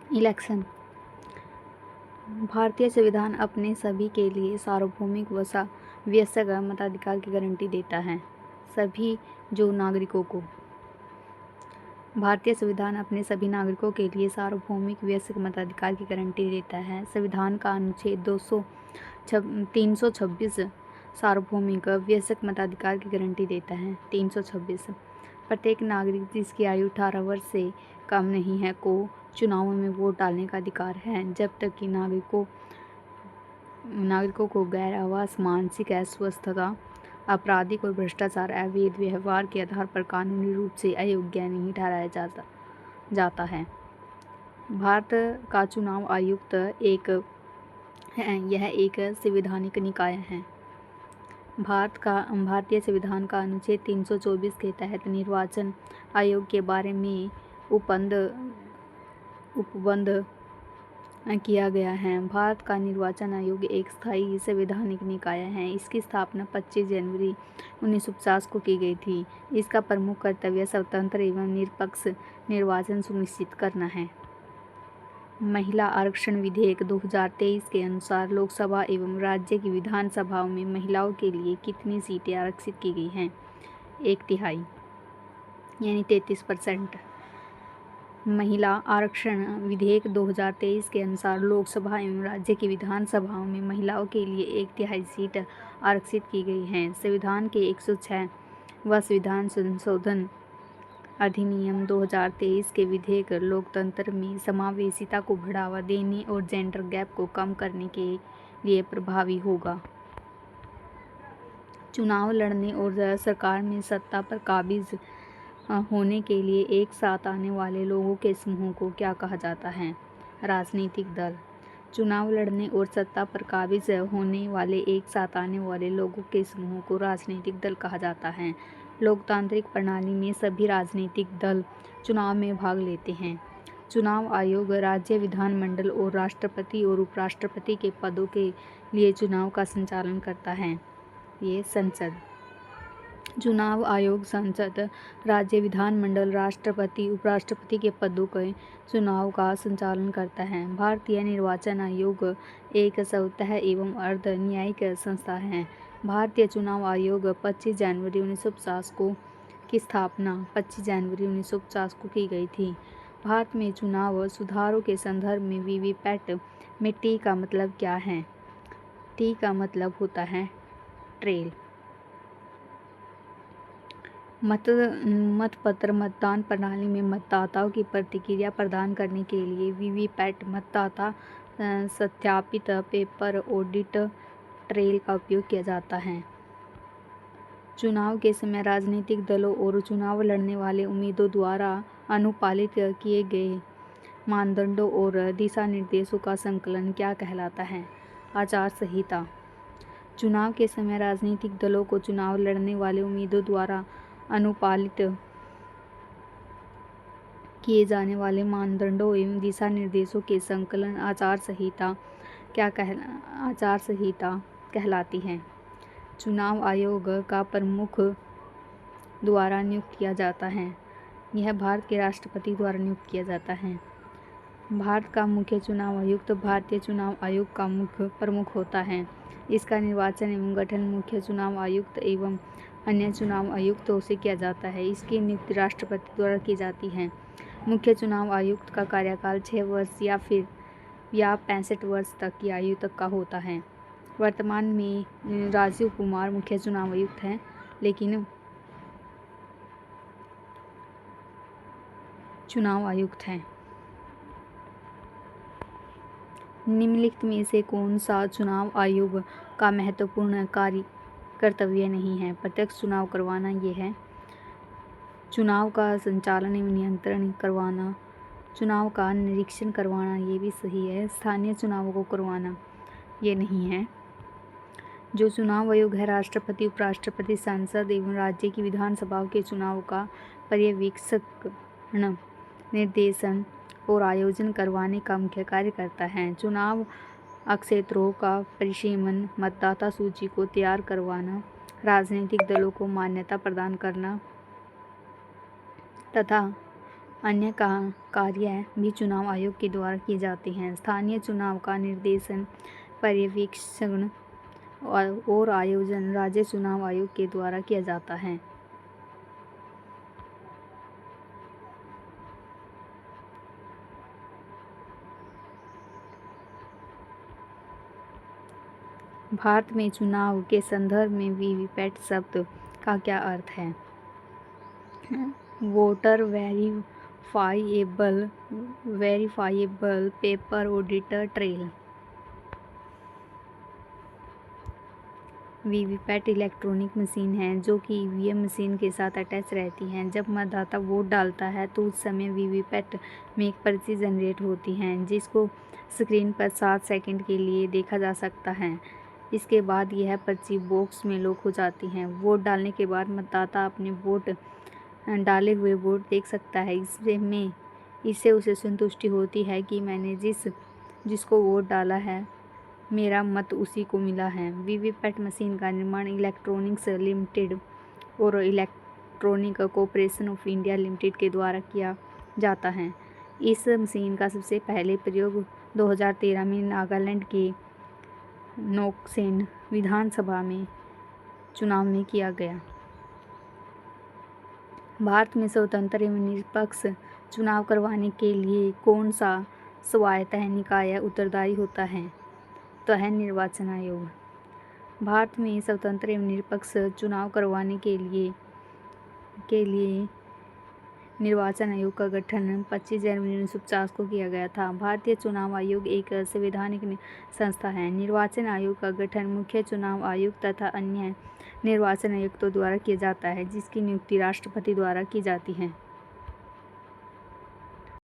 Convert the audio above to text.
Election. भारतीय संविधान अपने सभी के लिए सार्वभौमिक व वयस्क मताधिकार की गारंटी देता है। सभी जो नागरिकों को भारतीय संविधान अपने सभी नागरिकों के लिए सार्वभौमिक वयस्क मताधिकार की गारंटी देता है। संविधान का अनुच्छेद 326 सार्वभौमिक वयस्क मताधिकार की गारंटी देता है। 326 प्रत्येक नागरिक जिसकी आयु 18 वर्ष से कम नहीं है को चुनावों में वोट डालने का अधिकार है, जब तक कि नागरिकों को गैर आवास, मानसिक अस्वस्थता, आपराधिक और भ्रष्टाचार, अवैध व्यवहार के आधार पर कानूनी रूप से अयोग्य नहीं ठहराया जाता है। भारत का चुनाव आयुक्त यह एक संवैधानिक निकाय है। भारतीय संविधान का अनुच्छेद 324 के तहत निर्वाचन आयोग के बारे में उपबंध किया गया है। भारत का निर्वाचन आयोग एक स्थायी संवैधानिक निकाय है। इसकी स्थापना 25 जनवरी 1950 को की गई थी। इसका प्रमुख कर्तव्य स्वतंत्र एवं निष्पक्ष निर्वाचन सुनिश्चित करना है। महिला आरक्षण विधेयक 2023 के अनुसार लोकसभा एवं राज्य की विधानसभाओं में महिलाओं के लिए कितनी सीटें आरक्षित की गई हैं? 1/3 यानी 33%। महिला आरक्षण विधेयक 2023 के अनुसार लोकसभा एवं राज्य की विधानसभाओं में महिलाओं के लिए 1/3 सीट आरक्षित की गई हैं। संविधान के 106वां संविधान संशोधन अधिनियम 2023 के विधेयक लोकतंत्र में समावेशिता को बढ़ावा देने और जेंडर गैप को कम करने के लिए प्रभावी होगा। चुनाव लड़ने और सरकार में सत्ता पर काबिज होने के लिए एक साथ आने वाले लोगों के समूह को क्या कहा जाता है? राजनीतिक दल। चुनाव लड़ने और सत्ता पर काबिज होने वाले एक साथ आने वाले लोगों के समूह को राजनीतिक दल कहा जाता है। लोकतांत्रिक प्रणाली में सभी राजनीतिक दल चुनाव में भाग लेते हैं। चुनाव आयोग राज्य विधानमंडल और राष्ट्रपति और उपराष्ट्रपति के पदों के लिए चुनाव का संचालन करता है। ये संसद। चुनाव आयोग संसद, राज्य विधानमंडल, राष्ट्रपति, उपराष्ट्रपति के पदों के चुनाव का संचालन करता है। भारतीय निर्वाचन आयोग एक स्वतंत्र एवं अर्ध न्यायिक संस्था है। भारतीय चुनाव आयोग 25 जनवरी 1950 की स्थापना 25 जनवरी 1950 को की गई थी। भारत में चुनाव सुधारों के संदर्भ में वीवीपैट में टी का मतलब क्या है? टी का मतलब होता है ट्रेल। मतपत्र मतदान प्रणाली में मतदाताओं की प्रतिक्रिया प्रदान करने के लिए वीवीपैट मतदाता सत्यापित पेपर ऑडिट ट्रेल का उपयोग किया जाता है। चुनाव के समय राजनीतिक दलों और चुनाव लड़ने वाले उम्मीदवारों द्वारा अनुपालित किए गए मानदंडों और दिशा निर्देशों का संकलन क्या कहलाता है? आचार संहिता। चुनाव के समय राजनीतिक दलों को चुनाव लड़ने वाले उम्मीदवारों द्वारा अनुपालित किए जाने वाले मानदंडों एवं दिशा निर्देशों के संकलन आचार संहिता कहलाती है। चुनाव आयोग का प्रमुख द्वारा नियुक्त किया जाता है। यह भारत के राष्ट्रपति द्वारा नियुक्त किया जाता है। भारत का मुख्य चुनाव आयुक्त भारतीय चुनाव आयोग का मुख्य प्रमुख होता है। इसका निर्वाचन एवं गठन मुख्य चुनाव आयुक्त एवं अन्य चुनाव आयुक्तों से किया जाता है। इसकी नियुक्ति राष्ट्रपति द्वारा की जाती है। मुख्य चुनाव आयुक्त का कार्यकाल 6 वर्ष या 65 वर्ष तक की आयु तक का होता है। वर्तमान में राजीव कुमार मुख्य चुनाव आयुक्त हैं, लेकिन चुनाव आयुक्त हैं। निम्नलिखित में से कौन सा चुनाव आयोग का महत्वपूर्ण कर्तव्य नहीं है? प्रत्यक्ष चुनाव करवाना ये है। चुनाव का संचालन एवं नियंत्रण करवाना, चुनाव का निरीक्षण करवाना ये भी सही है। स्थानीय चुनावों को करवाना ये नहीं है। जो चुनाव आयोग है राष्ट्रपति, उपराष्ट्रपति, संसद एवं राज्य की विधानसभाओं के चुनाव का पर्यवेक्षण, निर्देशन और आयोजन करवाने का मुख्य कार्य करता है। चुनाव क्षेत्रों का परिसीमन, मतदाता सूची को तैयार करवाना, राजनीतिक दलों को मान्यता प्रदान करना तथा अन्य कार्य भी चुनाव आयोग के द्वारा किए जाते हैं। स्थानीय चुनाव का निर्देशन, पर्यवेक्षण और आयोजन राज्य चुनाव आयोग के द्वारा किया जाता है। भारत में चुनाव के संदर्भ में वीवीपैट शब्द का क्या अर्थ है? Voter verifiable paper auditor trail. VVPAT electronic machine है जो कि ईवीएम मशीन के साथ अटैच रहती हैं। जब मतदाता वोट डालता है तो उस समय वीवीपैट में एक पर्ची जनरेट होती है जिसको स्क्रीन पर 7 सेकंड के लिए देखा जा सकता है। इसके बाद यह पर्ची बॉक्स में लॉक हो जाती है। वोट डालने के बाद मतदाता अपने डाले हुए वोट देख सकता है। इससे उसे संतुष्टि होती है कि मैंने जिसको वोट डाला है मेरा मत उसी को मिला है। वीवीपैट मशीन का निर्माण इलेक्ट्रॉनिक्स लिमिटेड और electronic corporation of India limited के द्वारा किया जाता है। इस मशीन का सबसे पहले प्रयोग 2013 में नागालैंड के नोकसेन विधानसभा में चुनाव में किया गया। भारत में स्वतंत्र एवं निष्पक्ष चुनाव करवाने के लिए कौन सा स्वायत्त निकाय उत्तरदायी होता है? तो है निर्वाचन आयोग। भारत में स्वतंत्र एवं निष्पक्ष चुनाव करवाने के लिए निर्वाचन आयोग का गठन 25 जनवरी 1950 को किया गया था। भारतीय चुनाव आयोग एक संवैधानिक संस्था है। निर्वाचन आयोग का गठन मुख्य चुनाव आयुक्त तथा अन्य निर्वाचन आयुक्तों द्वारा किया जाता है जिसकी नियुक्ति राष्ट्रपति द्वारा की जाती है।